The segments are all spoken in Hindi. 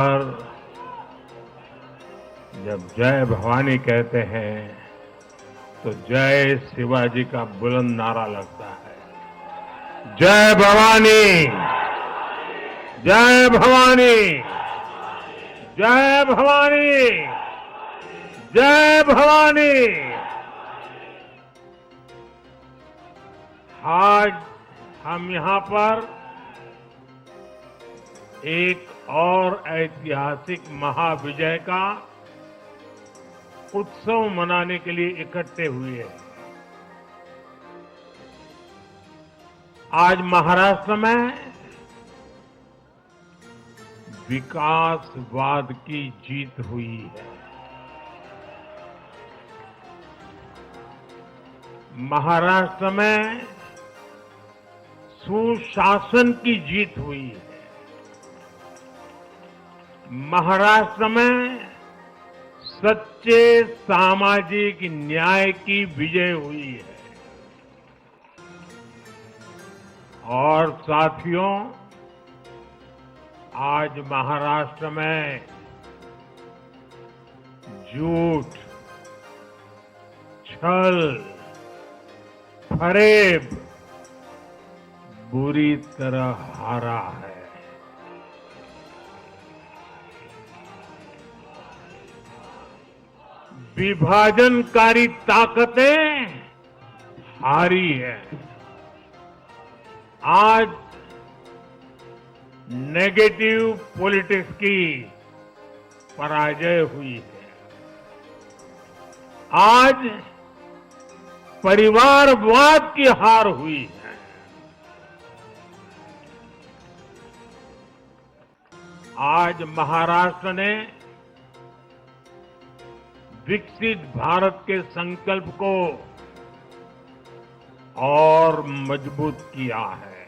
पर जब जय भवानी कहते हैं तो जय शिवाजी का बुलंद नारा लगता है। जय भवानी, जय भवानी, जय भवानी, जय भवानी। आज हम यहां पर एक और ऐतिहासिक महाविजय का उत्सव मनाने के लिए इकट्ठे हुए हैं। आज महाराष्ट्र में विकासवाद की जीत हुई है। महाराष्ट्र में सुशासन की जीत हुई है। महाराष्ट्र में सच्चे सामाजिक न्याय की विजय हुई है। और साथियों, आज महाराष्ट्र में झूठ, छल, फरेब बुरी तरह हारा है। विभाजनकारी ताकतें हारी है। आज नेगेटिव पॉलिटिक्स की पराजय हुई है। आज परिवारवाद की हार हुई है। आज महाराष्ट्र ने विकसित भारत के संकल्प को और मजबूत किया है।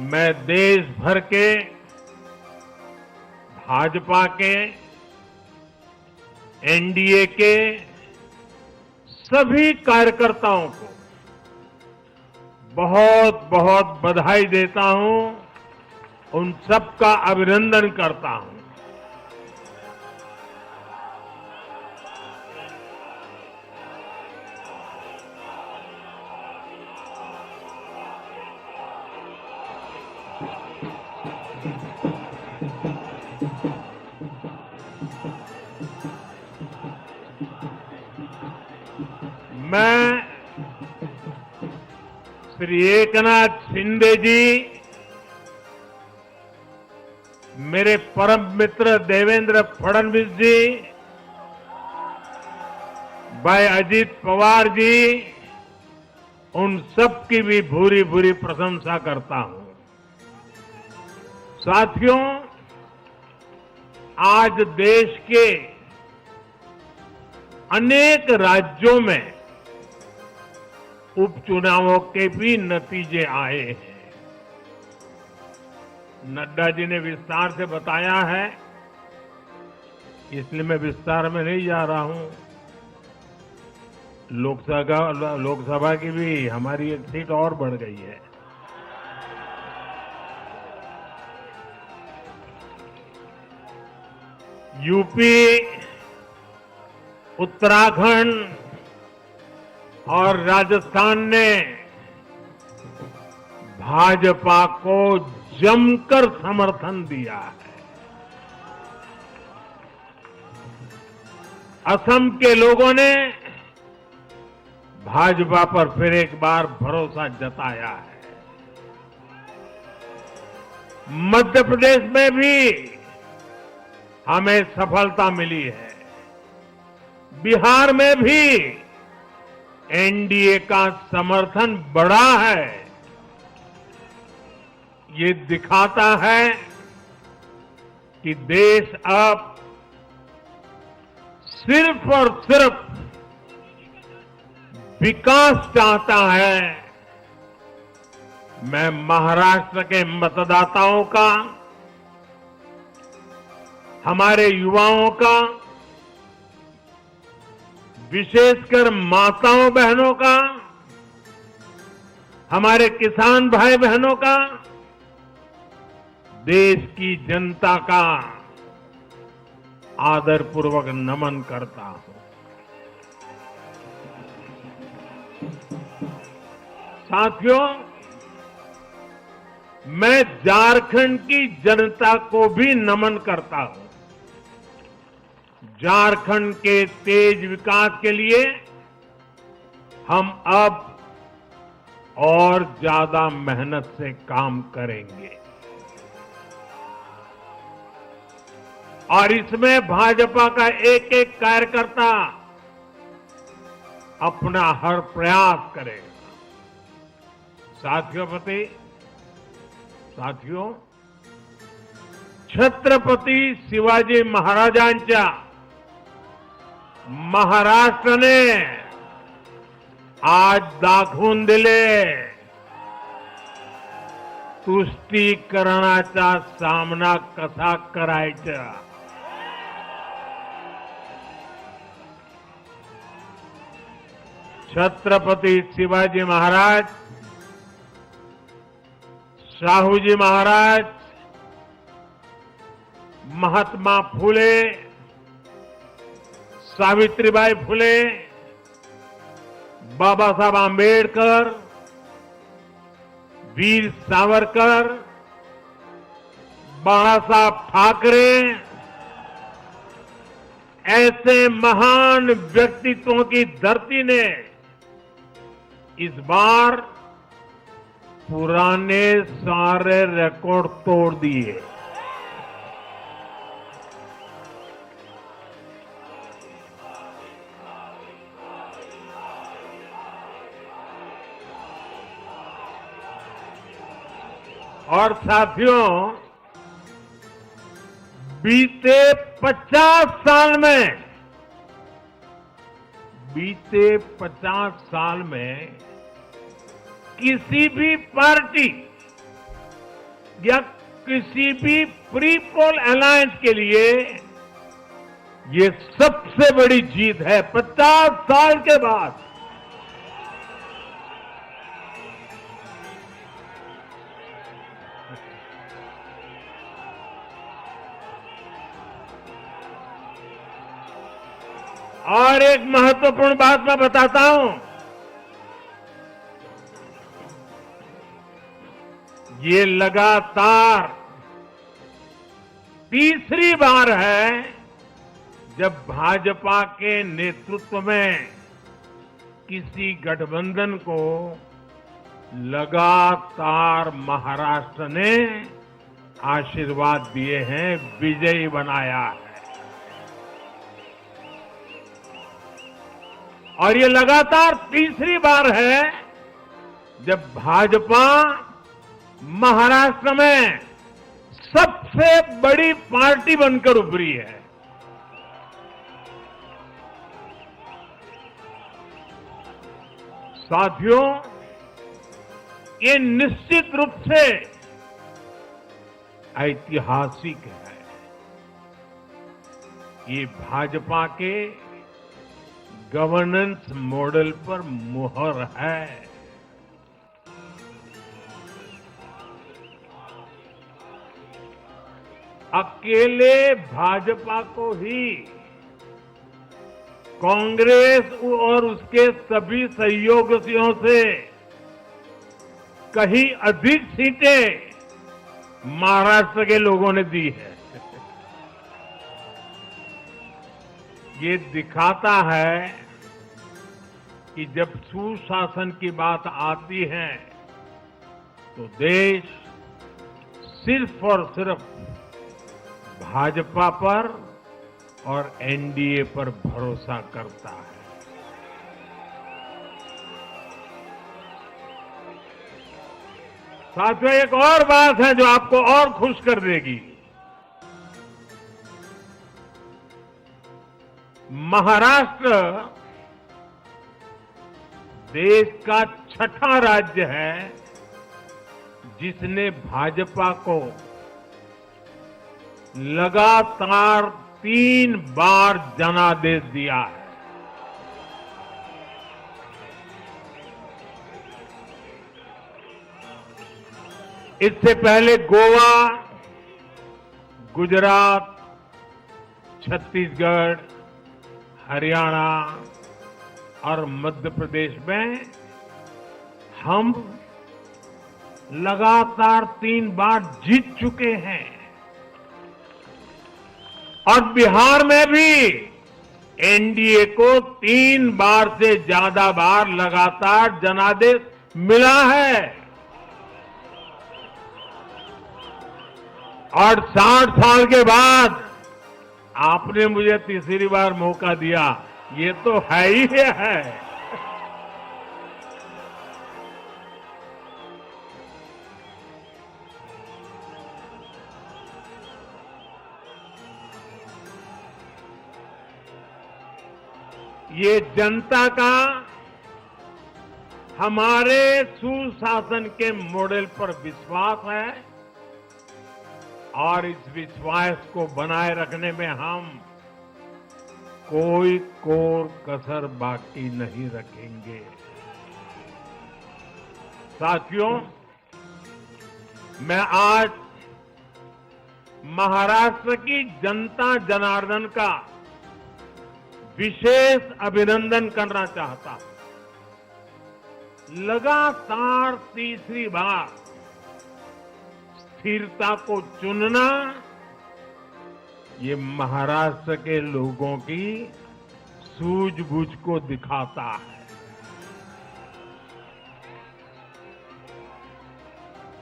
मैं देश भर के भाजपा के, एनडीए के सभी कार्यकर्ताओं को बहुत बहुत बधाई देता हूं, उन सबका अभिनंदन करता हूं। मैं श्री एकनाथ शिंदे जी, मेरे परम मित्र देवेंद्र फडणवीस जी, भाई अजित पवार जी, उन सब की भी भूरी भूरी प्रशंसा करता हूं। साथियों, आज देश के अनेक राज्यों में उपचुनावों के भी नतीजे आए हैं। नड्डा जी ने विस्तार से बताया है, इसलिए मैं विस्तार में नहीं जा रहा हूं। लोकसभा की भी हमारी एक सीट और बढ़ गई है। यूपी, उत्तराखंड और राजस्थान ने भाजपा को जमकर समर्थन दिया है। असम के लोगों ने भाजपा पर फिर एक बार भरोसा जताया है। मध्य प्रदेश में भी हमें सफलता मिली है। बिहार में भी एनडीए का समर्थन बढ़ा है। ये दिखाता है कि देश अब सिर्फ और सिर्फ विकास चाहता है। मैं महाराष्ट्र के मतदाताओं का, हमारे युवाओं का, विशेषकर माताओं बहनों का, हमारे किसान भाई बहनों का देश की जनता का आदरपूर्वक नमन करता हूं। साथियों, मैं झारखंड की जनता को भी नमन करता हूं। झारखंड के तेज विकास के लिए हम अब और ज्यादा मेहनत से काम करेंगे और इसमें भाजपा का एक एक कार्यकर्ता अपना हर प्रयास करेगा। साथियों, छत्रपती शिवाजी महाराजांच्या महाराष्ट्राने आज दाखवून दिले तुष्टीकरणाचा सामना कसा करायचा। छत्रपती शिवाजी महाराज, शाहूजी महाराज, महात्मा फुले, सावित्रीबाई फुले, बाबासाहेब आंबेडकर, वीर सावरकर, बाळासाहेब ठाकरे ऐसे महान व्यक्तित्वों की धरती ने इस बार पुराने सारे रिकॉर्ड तोड़ दिए। और साथियों, बीते 50 साल में किसी भी पार्टी या किसी भी प्री पोल अलायंस के लिए ये सबसे बड़ी जीत है 50 साल के बाद। और एक महत्वपूर्ण बात मैं बताता हूं, ये लगातार तीसरी बार है जब भाजपा के नेतृत्व में किसी गठबंधन को लगातार महाराष्ट्र ने आशीर्वाद दिए हैं, विजयी बनाया है। और ये लगातार तीसरी बार है जब भाजपा महाराष्ट्र में सबसे बड़ी पार्टी बनकर उभरी है। साथियों, ये निश्चित रूप से ऐतिहासिक है। ये भाजपा के गवर्नेंस मॉडल पर मुहर है। अकेले भाजपा को ही कांग्रेस और उसके सभी सहयोगियों से कहीं अधिक सीटें महाराष्ट्र के लोगों ने दी है। ये दिखाता है कि जब सुशासन की बात आती है तो देश सिर्फ और सिर्फ भाजपा पर और एनडीए पर भरोसा करता है। साथियों, एक और बात है जो आपको और खुश कर देगी। महाराष्ट्र देश का छठा राज्य है जिसने भाजपा को लगातार 3 बार जनादेश दिया है। इससे पहले गोवा, गुजरात, छत्तीसगढ़, हरियाणा और मध्य प्रदेश में हम लगातार 3 बार जीत चुके हैं और बिहार में भी एनडीए को 3 बार से ज्यादा बार लगातार जनादेश मिला है और 60 साल के बाद आपने मुझे तीसरी बार मौका दिया, ये तो है ही है। ये जनता का हमारे सुशासन के मॉडल पर विश्वास है और इस विश्वास को बनाए रखने में हम कोई कोर कसर बाकी नहीं रखेंगे। साथियों, मैं आज महाराष्ट्र की जनता जनार्दन का विशेष अभिनंदन करना चाहता हूं। लगातार तीसरी बार स्थिरता को चुनना ये महाराष्ट्र के लोगों की सूझबूझ को दिखाता है।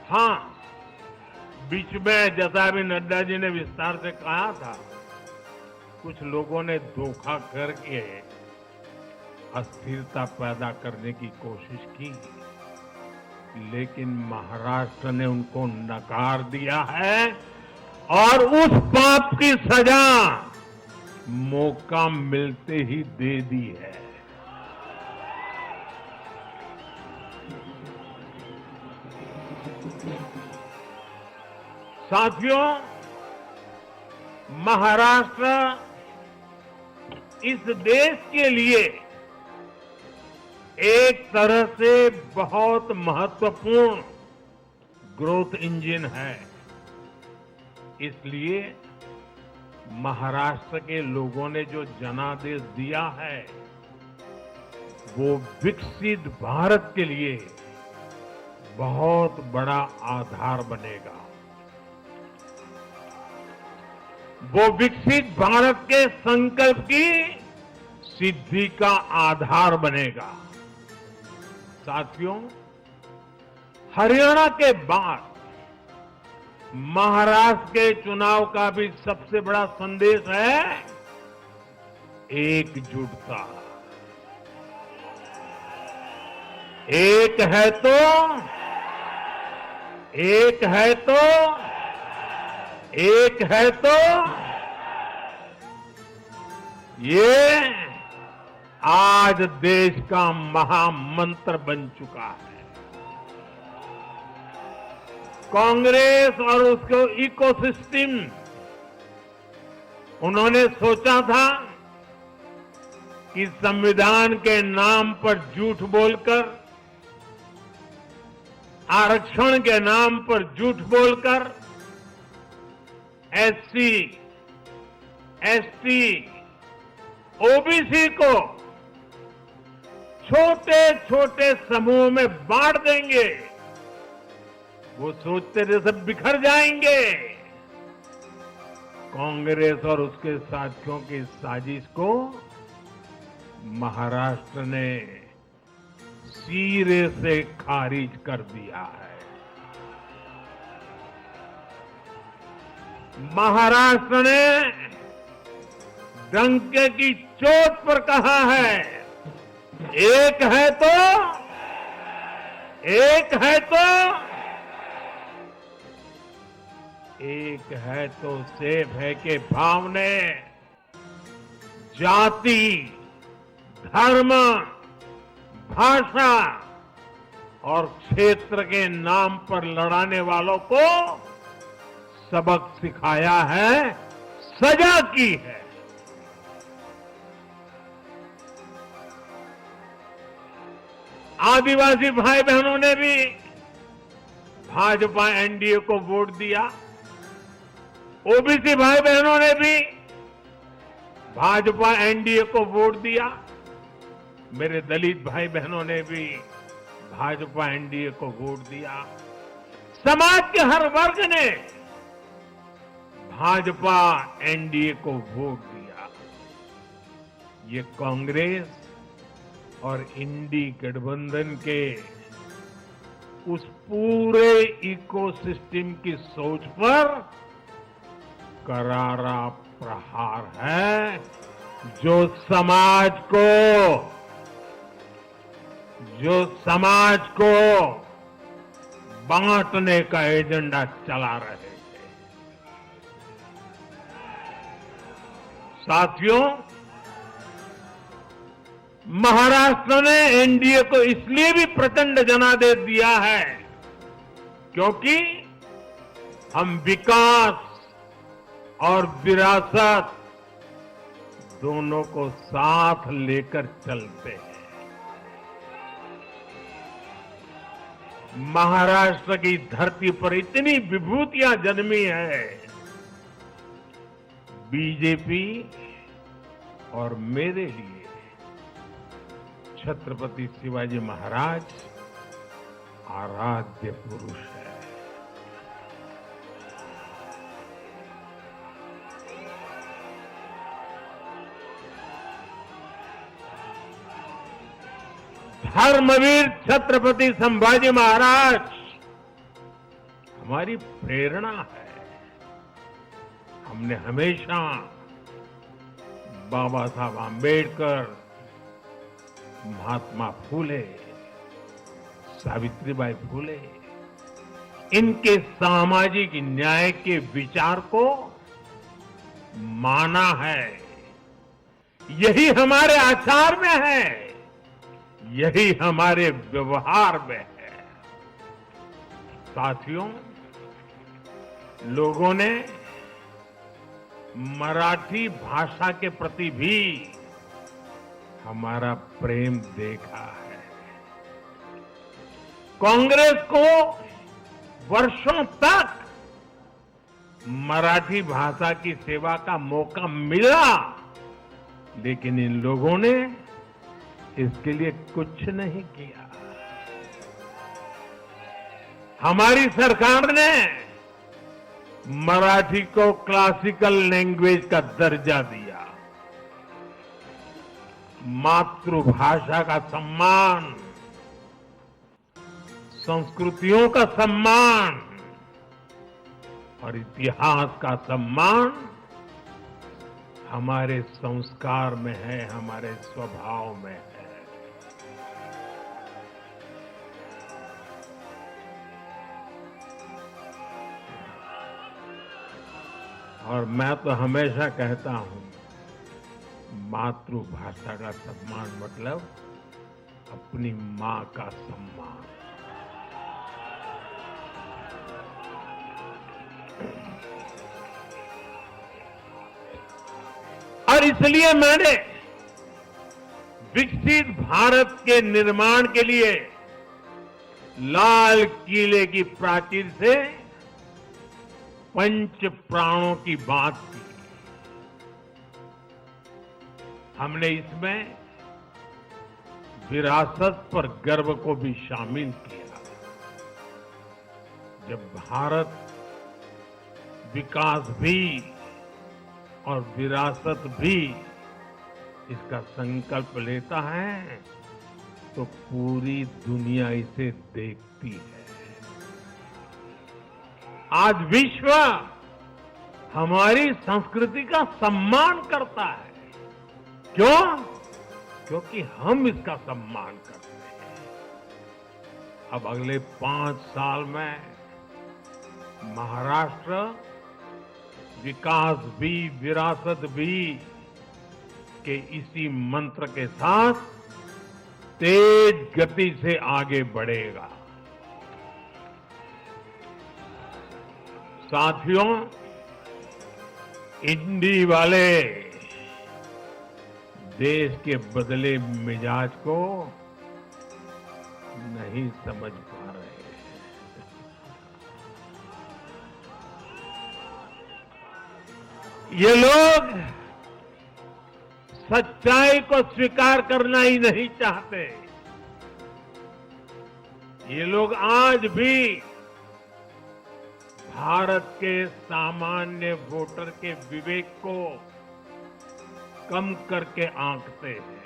हां, बीच में जैसा अभी नड्डा जी ने विस्तार से कहा था, कुछ लोगों ने धोखा करके अस्थिरता पैदा करने की कोशिश की, लेकिन महाराष्ट्र ने उनको नकार दिया है और उस पाप की सजा मौका मिलते ही दे दी है। साथियों, महाराष्ट्र इस देश के लिए एक तरह से बहुत महत्वपूर्ण ग्रोथ इंजन है। इसलिए महाराष्ट्र के लोगों ने जो जनादेश दिया है वो विकसित भारत के लिए बहुत बड़ा आधार बनेगा। वो विकसित भारत के संकल्प की सिद्धि का आधार बनेगा। साथियों, हरियाणा के बाद महाराष्ट्र के चुनाव का भी सबसे बड़ा संदेश है एकजुटता। एक है तो एक है तो एक है तो ये आज देश का महामंत्र बन चुका है। कांग्रेस और उसके इकोसिस्टम, उन्होंने सोचा था कि संविधान के नाम पर झूठ बोलकर, आरक्षण के नाम पर झूठ बोलकर एससी, एसटी, ओबीसी को छोटे छोटे समूह में बांट देंगे। वो सोचते थे सब बिखर जाएंगे। कांग्रेस और उसके साथियों की साजिश को महाराष्ट्र ने सिरे से खारिज कर दिया है। महाराष्ट्र ने डंके की चोट पर कहा है, एक है तो एक है तो एक है तो सेफ है के भाव ने जाति, धर्म, भाषा और क्षेत्र के नाम पर लड़ाने वालों को सबक सिखाया है, सजा की है। आदिवासी भाई बहनों ने भी भाजपा एनडीए को वोट दिया। ओबीसी भाई बहनों ने भी भाजपा एनडीए को वोट दिया। मेरे दलित भाई बहनों ने भी भाजपा एनडीए को वोट दिया। समाज के हर वर्ग ने भाजपा एनडीए को वोट दिया। ये कांग्रेस और इंडी गठबंधन के उस पूरे इकोसिस्टम की सोच पर करारा प्रहार है जो समाज को बांटने का एजेंडा चला रहे थे। साथियों, महाराष्ट्र ने एनडीए को इसलिए भी प्रचंड जनादेश दिया है क्योंकि हम विकास और विरासत दोनों को साथ लेकर चलते हैं। महाराष्ट्र की धरती पर इतनी विभूतियां जन्मी है। बीजेपी और मेरे लिए छत्रपति शिवाजी महाराज आराध्य पुरुष है। धर्मवीर छत्रपति संभाजी महाराज हमारी प्रेरणा है। हमने हमेशा बाबा साहब आंबेडकर, महात्मा फूले, सावित्रीबाई फूले, इनके सामाजिक न्याय के विचार को माना है। यही हमारे आचार में है, यही हमारे व्यवहार में है। साथियों, लोगों ने मराठी भाषा के प्रति भी हमारा प्रेम देखा है। कांग्रेस को वर्षों तक मराठी भाषा की सेवा का मौका मिला, लेकिन इन लोगों ने इसके लिए कुछ नहीं किया। हमारी सरकार ने मराठी को क्लासिकल लैंग्वेज का दर्जा दिया। मातृभाषा का सम्मान, संस्कृतियों का सम्मान और इतिहास का सम्मान हमारे संस्कार में है, हमारे स्वभाव में है। और मैं तो हमेशा कहता हूं, मातृभाषा का सम्मान मतलब अपनी मां का सम्मान। और इसलिए मैंने विकसित भारत के निर्माण के लिए लाल किले की प्राचीर से पंच प्राणों की बात की। हमने इसमें विरासत पर गर्व को भी शामिल किया। जब भारत विकास भी और विरासत भी इसका संकल्प लेता है तो पूरी दुनिया इसे देखती है। आज विश्व हमारी संस्कृति का सम्मान करता है। क्यों? क्योंकि हम इसका सम्मान करते हैं। अब अगले 5 साल में महाराष्ट्र विकास भी विरासत भी के इसी मंत्र के साथ तेज गति से आगे बढ़ेगा। साथियों, इंडी वाले देश के बदले मिजाज को नहीं समझ पा रहे हैं। ये लोग सच्चाई को स्वीकार करना ही नहीं चाहते। ये लोग आज भी भारत के सामान्य वोटर के विवेक को कम करके आंकते हैं।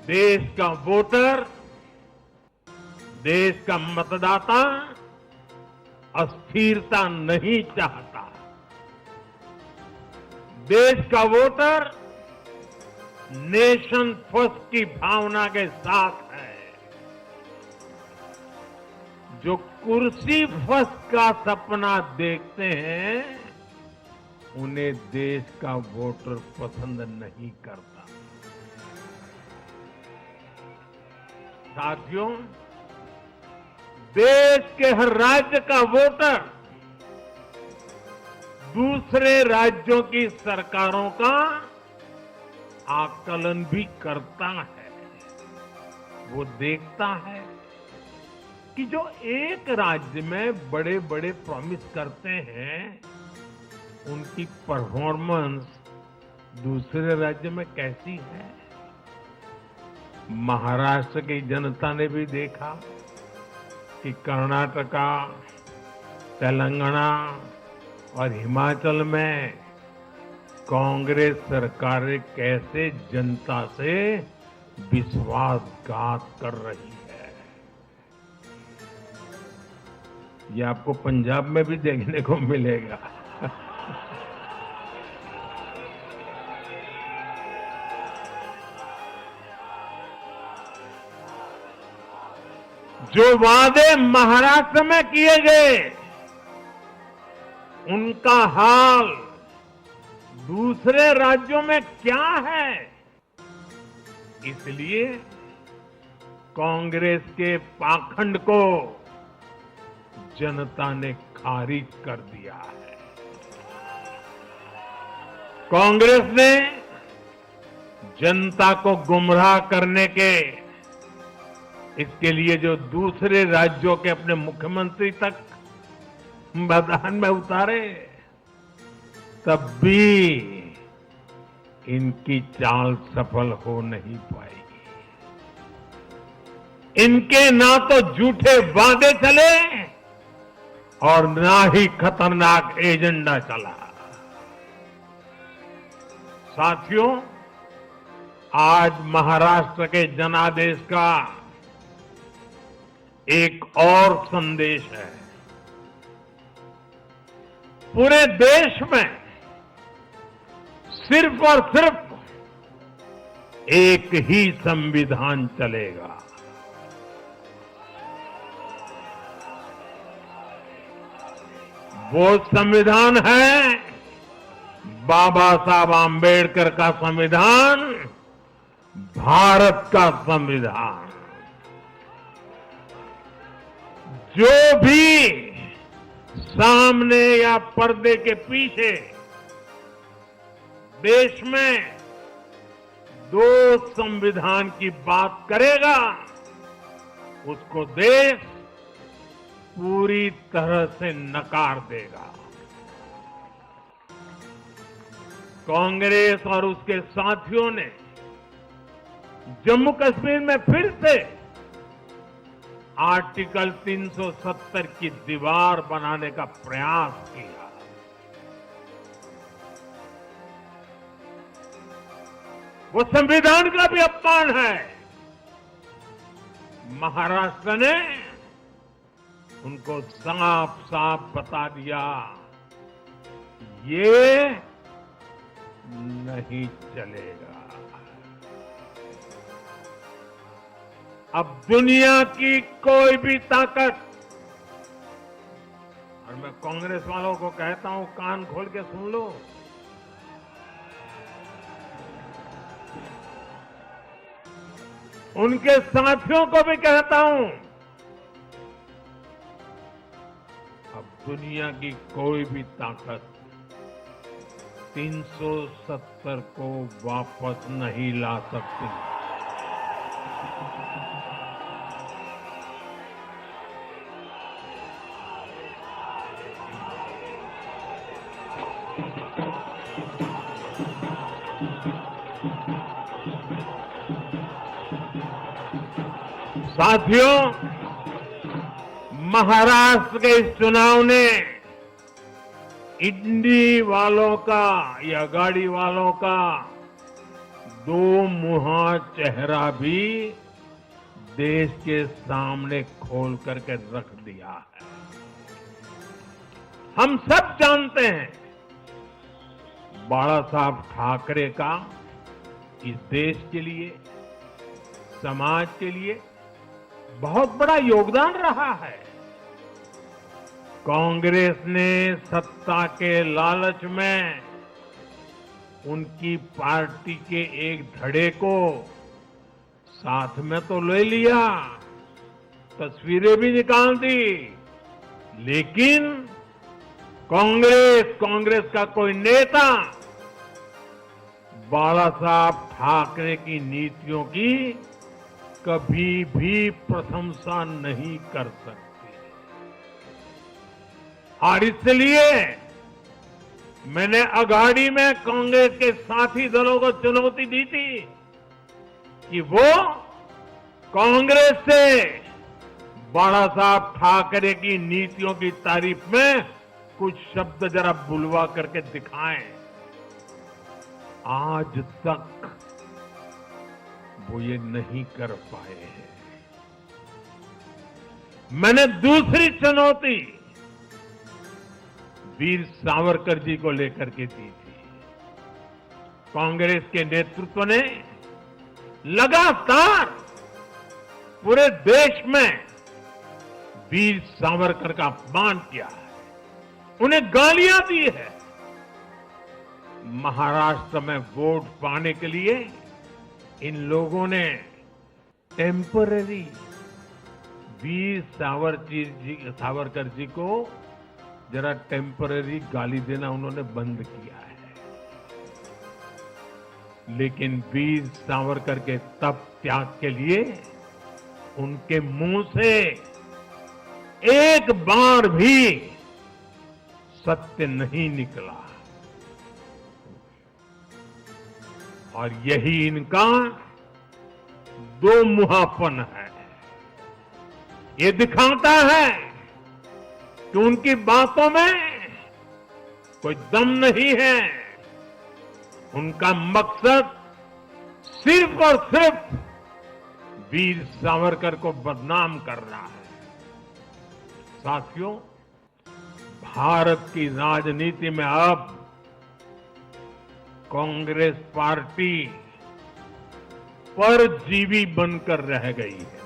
देश का वोटर, देश का मतदाता अस्थिरता नहीं चाहता। देश का वोटर नेशन फर्स्ट की भावना के साथ है। जो कुर्सी फर्स्ट का सपना देखते हैं, उन्हें देश का वोटर पसंद नहीं करता। साथियों, देश के हर राज्य का वोटर दूसरे राज्यों की सरकारों का आकलन भी करता है। वो देखता है कि जो एक राज्य में बड़े बड़े प्रॉमिस करते हैं, उनकी परफॉर्मेंस दूसरे राज्य में कैसी है। महाराष्ट्र की जनता ने भी देखा कि कर्नाटका, तेलंगाना और हिमाचल में कांग्रेस सरकारें कैसे जनता से विश्वासघात कर रही है। ये आपको पंजाब में भी देखने को मिलेगा। जो वादे महाराष्ट्र में किए गए, उनका हाल दूसरे राज्यों में क्या है। इसलिए कांग्रेस के पाखंड को जनता ने खारिज कर दिया है। कांग्रेस ने जनता को गुमराह करने के इसके लिए जो दूसरे राज्यों के अपने मुख्यमंत्री तक मैदान में उतारे, तब भी इनकी चाल सफल हो नहीं पाएगी। इनके ना तो झूठे वादे चले और ना ही खतरनाक एजेंडा चला। साथियों, आज महाराष्ट्र के जनादेश का एक और संदेश है। पूरे देश में सिर्फ और सिर्फ एक ही संविधान चलेगा। वो संविधान है बाबा साहब आंबेडकर का संविधान, भारत का संविधान। जो भी सामने या पर्दे के पीछे देश में दो संविधान की बात करेगा, उसको देश पूरी तरह से नकार देगा। कांग्रेस और उसके साथियों ने जम्मू कश्मीर में फिर से आर्टिकल 370 की दीवार बनाने का प्रयास किया। वो संविधान का भी अपमान है। महाराष्ट्र ने उनको साफ साफ बता दिया, ये नहीं चलेगा। अब दुनिया की कोई भी ताकत, और मैं कांग्रेस वालों को कहता हूं, कान खोल के सुन लो, उनके साथियों को भी कहता हूं, अब दुनिया की कोई भी ताकत 370 को वापस नहीं ला सकती। साथियों, महाराष्ट्र के इस चुनाव ने इंडी वालों का या गाड़ी वालों का दो मुहा चेहरा भी देश के सामने खोल करके रख दिया है। हम सब जानते हैं बाला साहब ठाकरे का इस देश के लिए, समाज के लिए बहुत बड़ा योगदान रहा है। कांग्रेस ने सत्ता के लालच में उनकी पार्टी के एक धड़े को साथ में तो ले लिया, तस्वीरें भी निकाल दी, लेकिन कांग्रेस का कोई नेता बाला साहब ठाकरे की नीतियों की कभी भी प्रशंसा नहीं कर सकती। और इसलिए मैंने अघाड़ी में कांग्रेस के साथी दलों को चुनौती दी थी कि वो कांग्रेस से बाला साहब ठाकरे की नीतियों की तारीफ में कुछ शब्द जरा बुलवा करके दिखाएं। आज तक वो ये नहीं कर पाए हैं। मैंने दूसरी चुनौती वीर सावरकर जी को लेकर के दी थी। कांग्रेस के नेतृत्व ने लगातार पूरे देश में वीर सावरकर का अपमान किया है, उन्हें गालियां दी है। महाराष्ट्र में वोट पाने के लिए इन लोगों ने टेम्पररी वीर सावरकर जी को जरा टेम्पररी गाली देना उन्होंने बंद किया है। लेकिन वीर सावरकर के तप त्याग के लिए उनके मुंह से एक बार भी सत्य नहीं निकला। और यही इनका दो मुहापन है। ये दिखाता है कि उनकी बातों में कोई दम नहीं है। उनका मकसद सिर्फ और सिर्फ वीर सावरकर को बदनाम करना है। साथियों, भारत की राजनीति में अब कांग्रेस पार्टी परजीवी बनकर रह गई है।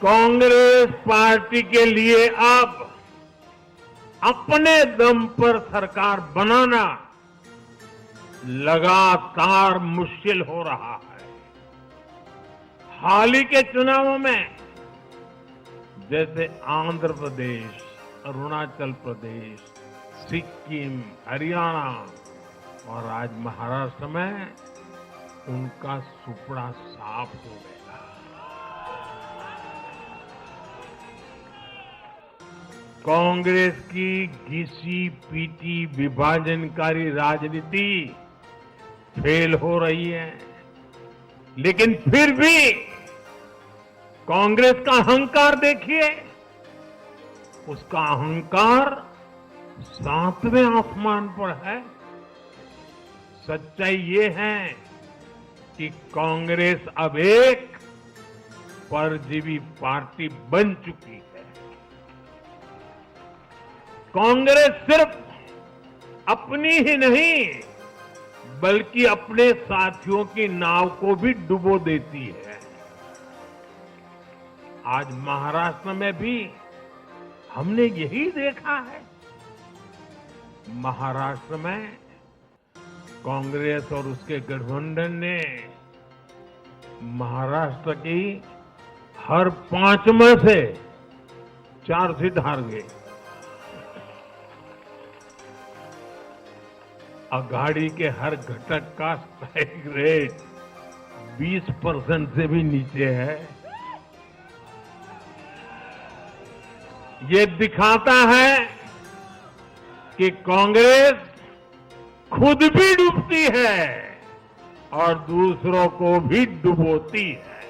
कांग्रेस पार्टी के लिए अब अपने दम पर सरकार बनाना लगातार मुश्किल हो रहा है। हाल ही के चुनावों में जैसे आंध्र प्रदेश, अरुणाचल प्रदेश, सिक्किम, हरियाणा और आज महाराष्ट्र में उनका सुपड़ा साफ हो गया। कांग्रेस की घिसी पीटी विभाजनकारी राजनीति फेल हो रही है, लेकिन फिर भी कांग्रेस का अहंकार देखिए। उसका अहंकार 7वें आसमान पर है। सच्चाई ये है कि कांग्रेस अब एक परजीवी पार्टी बन चुकी है। कांग्रेस सिर्फ अपनी ही नहीं बल्कि अपने साथियों की नाव को भी डुबो देती है। आज महाराष्ट्र में भी हमने यही देखा है। महाराष्ट्र में कांग्रेस और उसके गठबंधन ने महाराष्ट्र की हर 5 में से 4 सीट हार गए। अघाड़ी के हर घटक का स्ट्राइक रेट 20% से भी नीचे है। ये दिखाता है कि कांग्रेस खुद भी डूबती है और दूसरों को भी डुबोती है।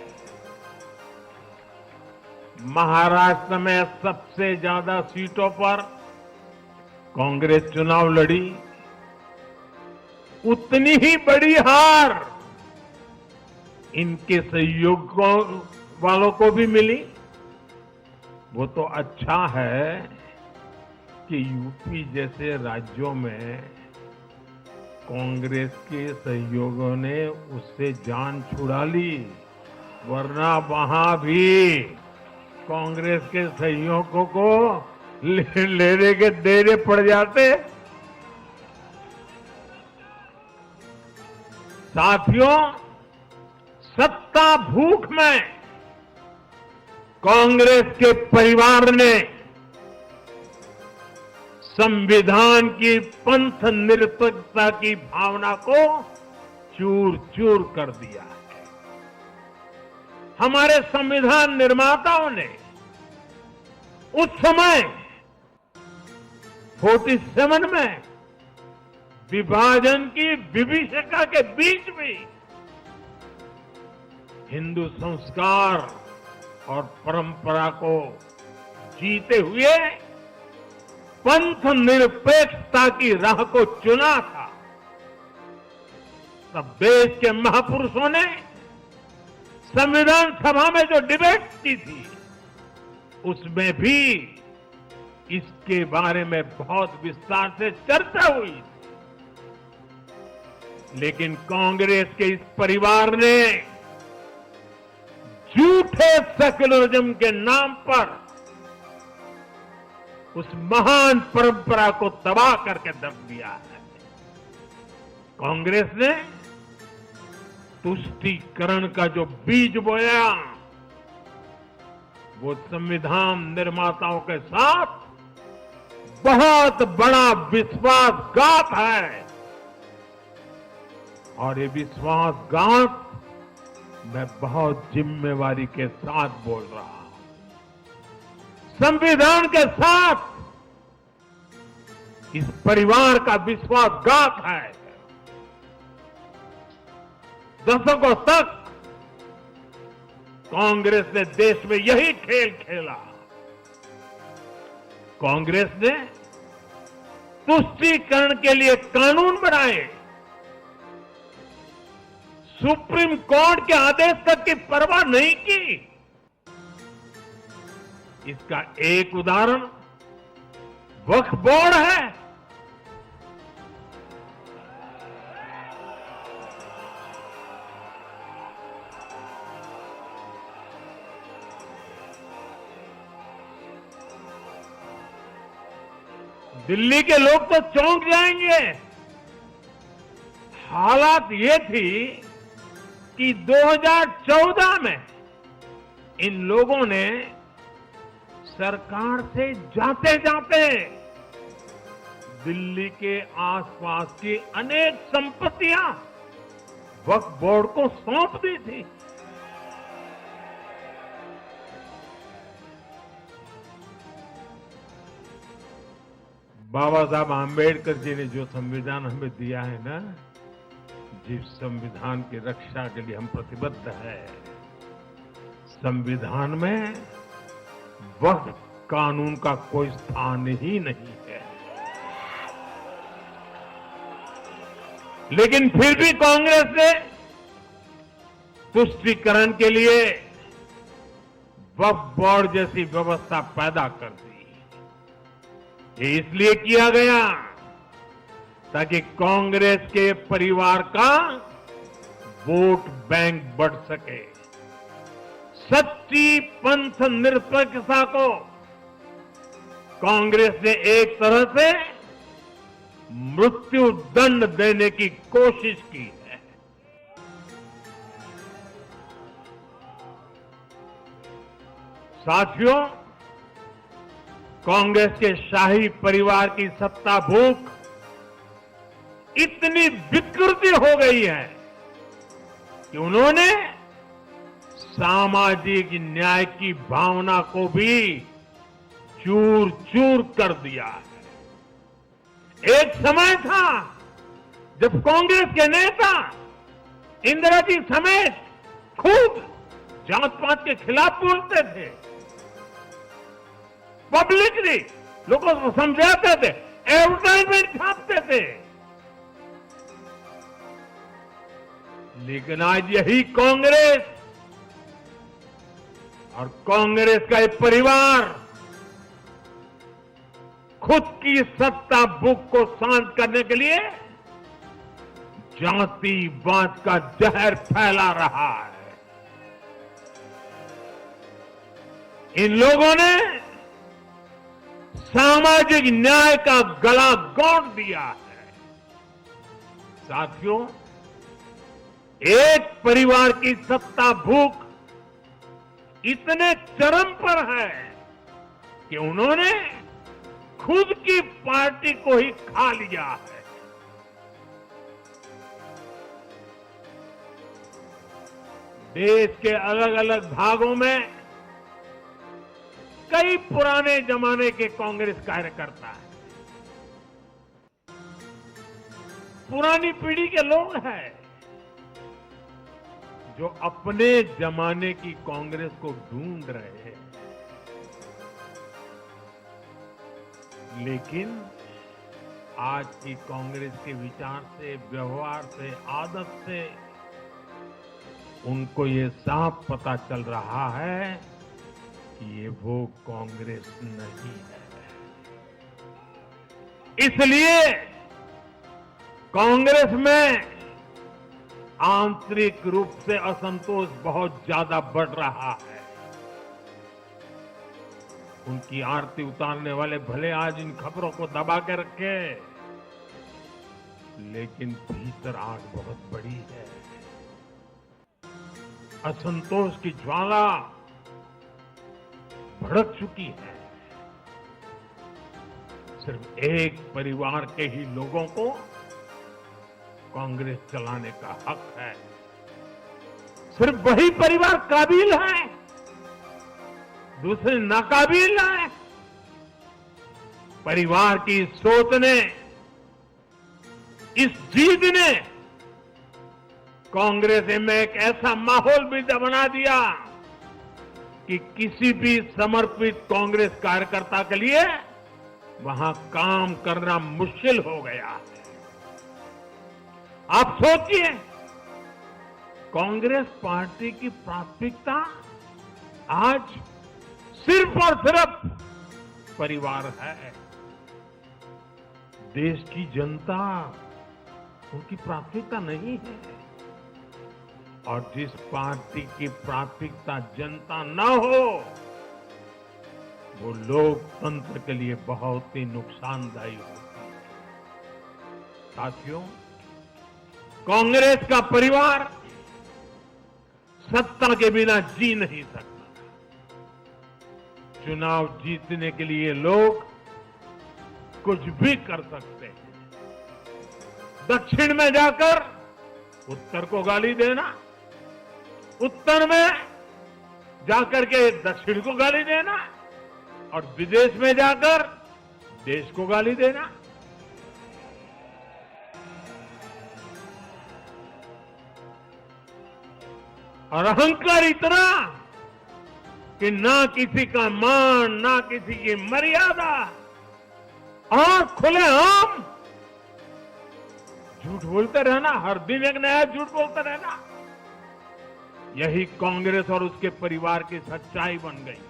महाराष्ट्र में सबसे ज्यादा सीटों पर कांग्रेस चुनाव लड़ी, उतनी ही बड़ी हार इनके सहयोग वालों को भी मिली। वो तो अच्छा है कि यूपी जैसे राज्यों में कांग्रेस के सहयोगियों ने उससे जान छुड़ा ली, वरना वहां भी कांग्रेस के सहयोगियों को लेने के देने पड़ जाते। साथियों, सत्ता भूख में कांग्रेस के परिवार ने संविधान की पंथ निरपेक्षता की भावना को चूर चूर कर दिया है। हमारे संविधान निर्माताओं ने उस समय 47 में विभाजन की विभीषिका के बीच भी हिंदू संस्कार और परंपरा को जीते हुए पंथ निरपेक्षता की राह को चुना था। तब देश के महापुरुषों ने संविधान सभा में जो डिबेट की थी, उसमें भी इसके बारे में बहुत विस्तार से चर्चा हुई। लेकिन कांग्रेस के इस परिवार ने झूठे सेक्युलरिज्म के नाम पर उस महान परंपरा को तबाह करके रख दिया है। कांग्रेस ने तुष्टीकरण का जो बीज बोया, वो संविधान निर्माताओं के साथ बहुत बड़ा विश्वासघात है। और ये विश्वासघात मैं बहुत जिम्मेवारी के साथ बोल रहा हूं। संविधान के साथ इस परिवार का विश्वासघात है। दशकों तक कांग्रेस ने देश में यही खेल खेला। कांग्रेस ने तुष्टीकरण के लिए कानून बनाए, सुप्रीम कोर्ट के आदेश तक की परवाह नहीं की। इसका एक उदाहरण वक्फ बोर्ड है। दिल्ली के लोग तो चौंक जाएंगे। हालात ये थी कि 2014 में इन लोगों ने सरकार से जाते जाते दिल्ली के आसपास की अनेक संपत्तियां वक्फ बोर्ड को सौंप दी थी। बाबा साहब आंबेडकर जी ने जो संविधान हमें दिया है ना, जिस संविधान की रक्षा के लिए हम प्रतिबद्ध है, संविधान में वक्फ कानून का कोई स्थान ही नहीं है। लेकिन फिर भी कांग्रेस ने तुष्टीकरण के लिए वक्फ बोर्ड जैसी व्यवस्था पैदा कर दी। ये इसलिए किया गया ताकि कांग्रेस के परिवार का वोट बैंक बढ़ सके। सच्ची पंथ निरपेक्षता को कांग्रेस ने एक तरह से मृत्यु दंड देने की कोशिश की है। साथियों, कांग्रेस के शाही परिवार की सत्ता भूख इतनी विकृति हो गई है कि उन्होंने सामाजिक न्याय की भावना को भी चूर चूर कर दिया है। एक समय था जब कांग्रेस के नेता इंदिरा जी समेत खूब जात पात के खिलाफ बोलते थे, पब्लिकली लोगों को समझाते थे, एडवर्टाइजमेंट छापते थे। लेकिन आज यही कांग्रेस और कांग्रेस का एक परिवार खुद की सत्ता भूख को शांत करने के लिए जातिवाद का जहर फैला रहा है। इन लोगों ने सामाजिक न्याय का गला घोंट दिया है। साथियों, एक परिवार की सत्ता भूख इतने चरम पर है कि उन्होंने खुद की पार्टी को ही खा लिया है। देश के अलग अलग भागों में कई पुराने जमाने के कांग्रेस कार्यकर्ता हैं, पुरानी पीढ़ी के लोग हैं जो अपने जमाने की कांग्रेस को ढूंढ रहे हैं। लेकिन आज की कांग्रेस के विचार से, व्यवहार से, आदत से उनको ये साफ पता चल रहा है कि ये वो कांग्रेस नहीं है। इसलिए कांग्रेस में आंतरिक रूप से असंतोष बहुत ज्यादा बढ़ रहा है। उनकी आरती उतारने वाले भले आज इन खबरों को दबा के रखे, लेकिन भीतर आग बहुत बड़ी है। असंतोष की ज्वाला भड़क चुकी है। सिर्फ एक परिवार के ही लोगों को कांग्रेस चलाने का हक है। सिर्फ वही परिवार काबिल है, दूसरे नाकाबिल हैं। परिवार की सोच ने, इस जीत ने कांग्रेस में एक ऐसा माहौल भी बना दिया कि किसी भी समर्पित कांग्रेस कार्यकर्ता के लिए वहां काम करना मुश्किल हो गया है। आप सोचिए, कांग्रेस पार्टी की प्राथमिकता आज सिर्फ और सिर्फ परिवार है। देश की जनता उनकी प्राथमिकता नहीं है। और जिस पार्टी की प्राथमिकता जनता न हो, वो लोकतंत्र के लिए बहुत ही नुकसानदायी होती है। साथियों, कांग्रेस का परिवार सत्ता के बिना जी नहीं सकता। चुनाव जीतने के लिए लोग कुछ भी कर सकते हैं। दक्षिण में जाकर उत्तर को गाली देना, उत्तर में जाकर के दक्षिण को गाली देना, और विदेश में जाकर देश को गाली देना। और अहंकार इतना कि ना किसी का मान, ना किसी की मर्यादा, और खुलेआम झूठ बोलते रहना, हर दिन एक नया झूठ बोलते रहना। यही कांग्रेस और उसके परिवार की सच्चाई बन गई।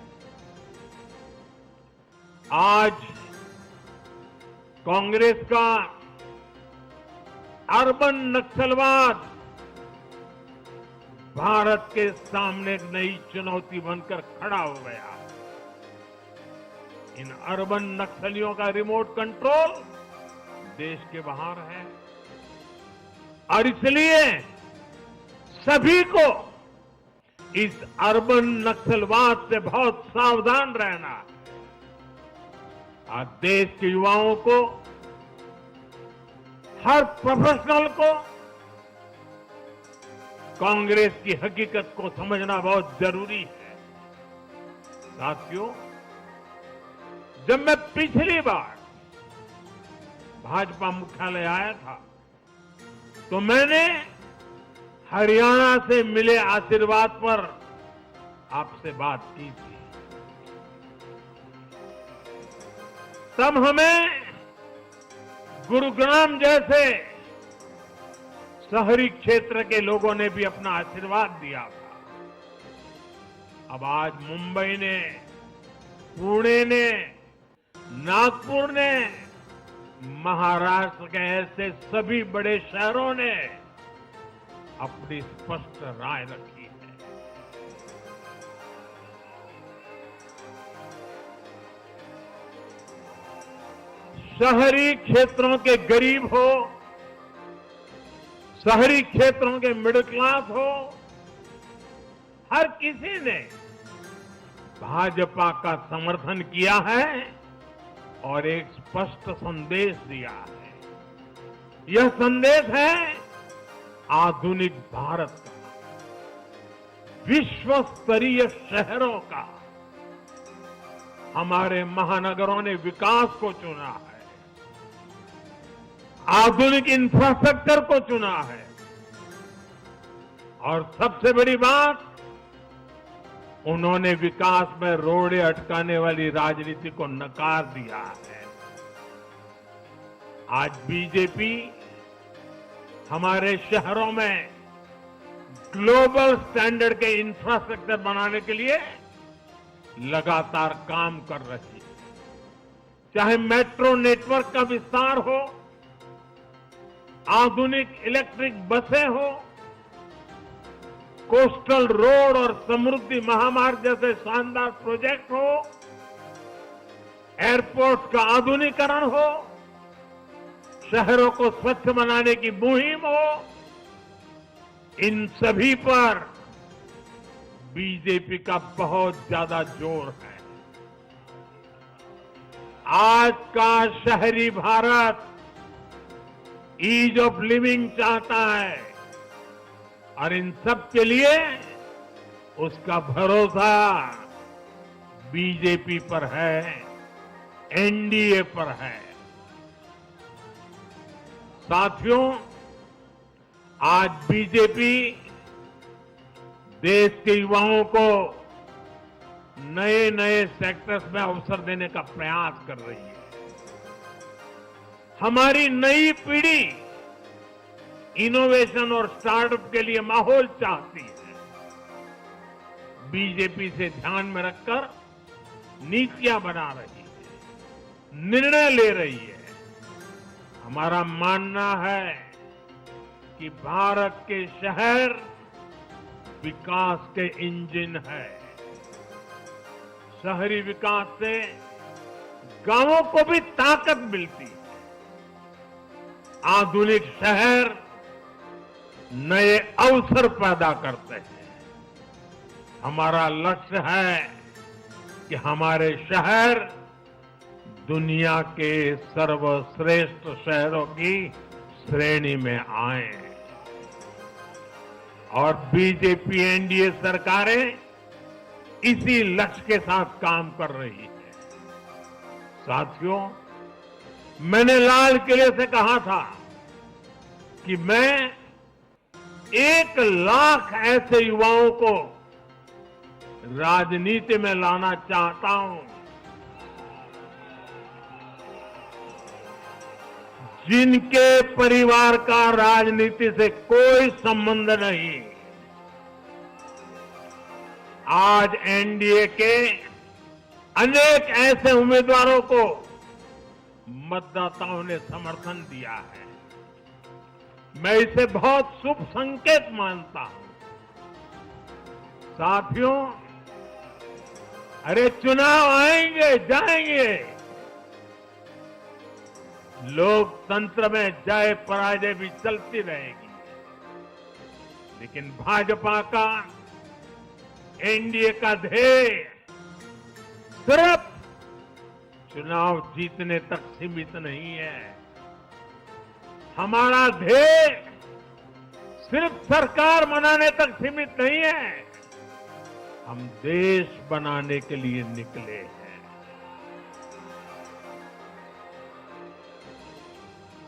आज कांग्रेस का अर्बन नक्सलवाद भारत के सामने एक नई चुनौती बनकर खड़ा हो गया। इन अर्बन नक्सलियों का रिमोट कंट्रोल देश के बाहर है, और इसलिए सभी को इस अर्बन नक्सलवाद से बहुत सावधान रहना है। आज देश के युवाओं को, हर प्रोफेशनल को कांग्रेस की हकीकत को समझना बहुत जरूरी है। साथियों, जब मैं पिछली बार भाजपा मुख्यालय आया था तो मैंने हरियाणा से मिले आशीर्वाद पर आपसे बात की थी। तब हमें गुरुग्राम जैसे शहरी क्षेत्र के लोगों ने भी अपना आशीर्वाद दिया था। अब आज मुंबई ने, पुणे ने, नागपुर ने, महाराष्ट्र के ऐसे सभी बड़े शहरों ने अपनी स्पष्ट राय रखी है। शहरी क्षेत्रों के गरीब हो, शहरी क्षेत्रों के मिडिल क्लास हो, हर किसी ने भाजपा का समर्थन किया है और एक स्पष्ट संदेश दिया है। यह संदेश है आधुनिक भारत का, विश्व स्तरीय शहरों का। हमारे महानगरों ने विकास को चुना है, आधुनिक इंफ्रास्ट्रक्चर को चुना है और सबसे बड़ी बात, उन्होंने विकास में रोड़े अटकाने वाली राजनीति को नकार दिया है। आज बीजेपी हमारे शहरों में ग्लोबल स्टैंडर्ड के इंफ्रास्ट्रक्चर बनाने के लिए लगातार काम कर रही है। चाहे मेट्रो नेटवर्क का विस्तार हो, आधुनिक इलेक्ट्रिक बसें हो, कोस्टल रोड और समृद्धि महामार्ग जैसे शानदार प्रोजेक्ट हो, एयरपोर्ट का आधुनिकीकरण हो, शहरों को स्वच्छ बनाने की मुहिम हो, इन सभी पर बीजेपी का बहुत ज्यादा जोर है। आज का शहरी भारत ईज ऑफ लिविंग चाहता है और इन सब के लिए उसका भरोसा बीजेपी पर है, एनडीए पर है। साथियों, आज बीजेपी देश के युवाओं को नए नए सेक्टर्स में अवसर देने का प्रयास कर रही है। हमारी नई पीढ़ी इनोवेशन और स्टार्टअप के लिए माहौल चाहती है। बीजेपी से ध्यान में रखकर नीतियां बना रही है, निर्णय ले रही है। हमारा मानना है कि भारत के शहर विकास के इंजन है। शहरी विकास से गांवों को भी ताकत मिलती है। आधुनिक शहर नए अवसर पैदा करते हैं। हमारा लक्ष्य है कि हमारे शहर दुनिया के सर्वश्रेष्ठ शहरों की श्रेणी में आए और बीजेपी एनडीए सरकारें इसी लक्ष्य के साथ काम कर रही है। साथियों, मैंने लाल किले से कहा था कि मैं 1 लाख ऐसे युवाओं को राजनीति में लाना चाहता हूं जिनके परिवार का राजनीति से कोई संबंध नहीं। आज एनडीए के अनेक ऐसे उम्मीदवारों को मतदाताओं ने समर्थन दिया है। मैं इसे बहुत शुभ संकेत मानता हूं। साथियों, अरे चुनाव आएंगे जाएंगे, लोकतंत्र में जय पराजय भी चलती रहेगी, लेकिन भाजपा का, एनडीए का ध्येय सिर्फ चुनाव जीतने तक सीमित नहीं है। हमारा ध्येय सिर्फ सरकार बनाने तक सीमित नहीं है। हम देश बनाने के लिए निकले हैं।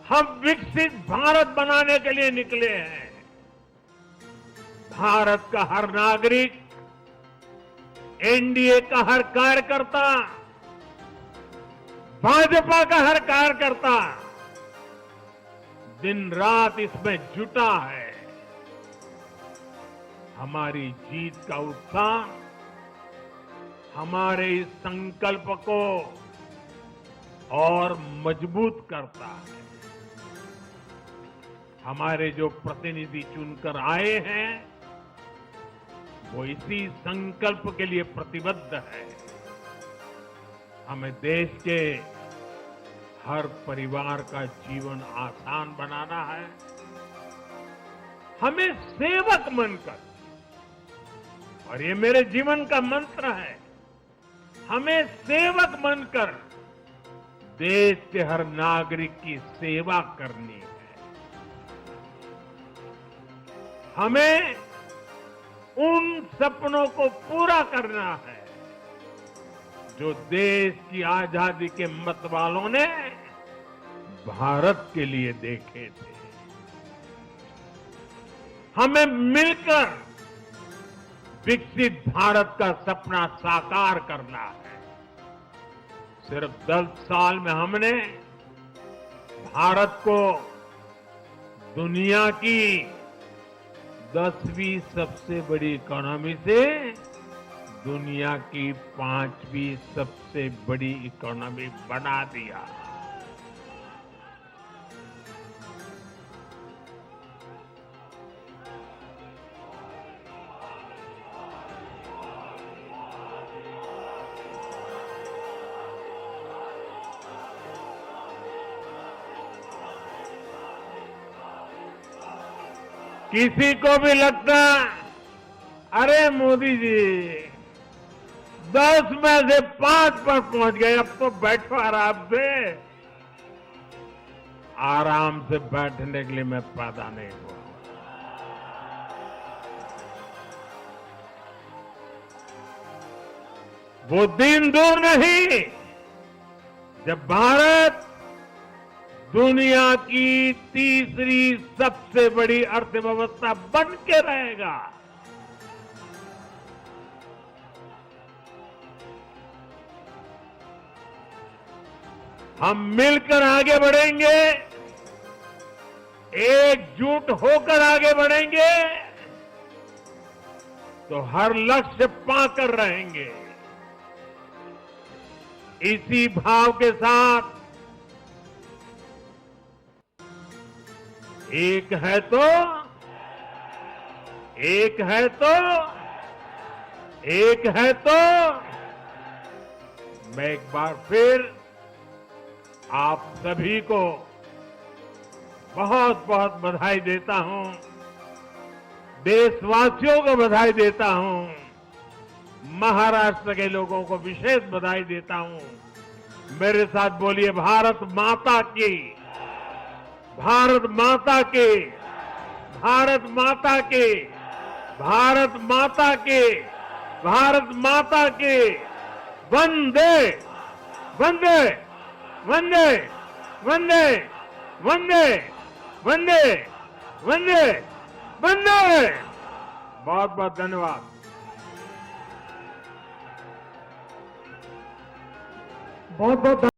हम विकसित भारत बनाने के लिए निकले हैं। भारत का हर नागरिक, एनडीए का हर कार्यकर्ता, भाजपा का हर कार्यकर्ता दिन रात इसमें जुटा है। हमारी जीत का उत्साह हमारे इस संकल्प को और मजबूत करता है। हमारे जो प्रतिनिधि चुनकर आए हैं वो इसी संकल्प के लिए प्रतिबद्ध है। हमें देश के हर परिवार का जीवन आसान बनाना है। हमें सेवक बनकर, और ये मेरे जीवन का मंत्र है, हमें सेवक बनकर देश के हर नागरिक की सेवा करनी है। हमें उन सपनों को पूरा करना है जो देश की आजादी के मतवालों ने भारत के लिए देखे थे। हमें मिलकर विकसित भारत का सपना साकार करना है। सिर्फ 10 साल में हमने भारत को दुनिया की 10वीं सबसे बड़ी इकोनॉमी से दुनिया की 5वीं सबसे बड़ी इकोनॉमी बना दिया। किसी को भी लगता, अरे मोदी जी 10 में से 5 पर पहुंच गए, अब तो बैठो आराम से। आराम से बैठने के लिए मैं पैदा नहीं हुआ। वो दिन दूर नहीं जब भारत दुनिया की तीसरी सबसे बड़ी अर्थव्यवस्था बन के रहेगा। हम मिलकर आगे बढ़ेंगे, एकजुट होकर आगे बढ़ेंगे तो हर लक्ष्य पाकर रहेंगे। इसी भाव के साथ एक है तो मैं एक बार फिर आप सभी को बहुत बहुत बधाई देता हूं, देशवासियों को बधाई देता हूं, महाराष्ट्र के लोगों को विशेष बधाई देता हूं। मेरे साथ बोलिए, भारत माता की, भारत माता की, भारत माता की, भारत माता की, भारत माता की। वंदे वंदे वंदे वंदे वंदे वंदे वंदे वंदे। बहुत बहुत धन्यवाद। बहुत बहुत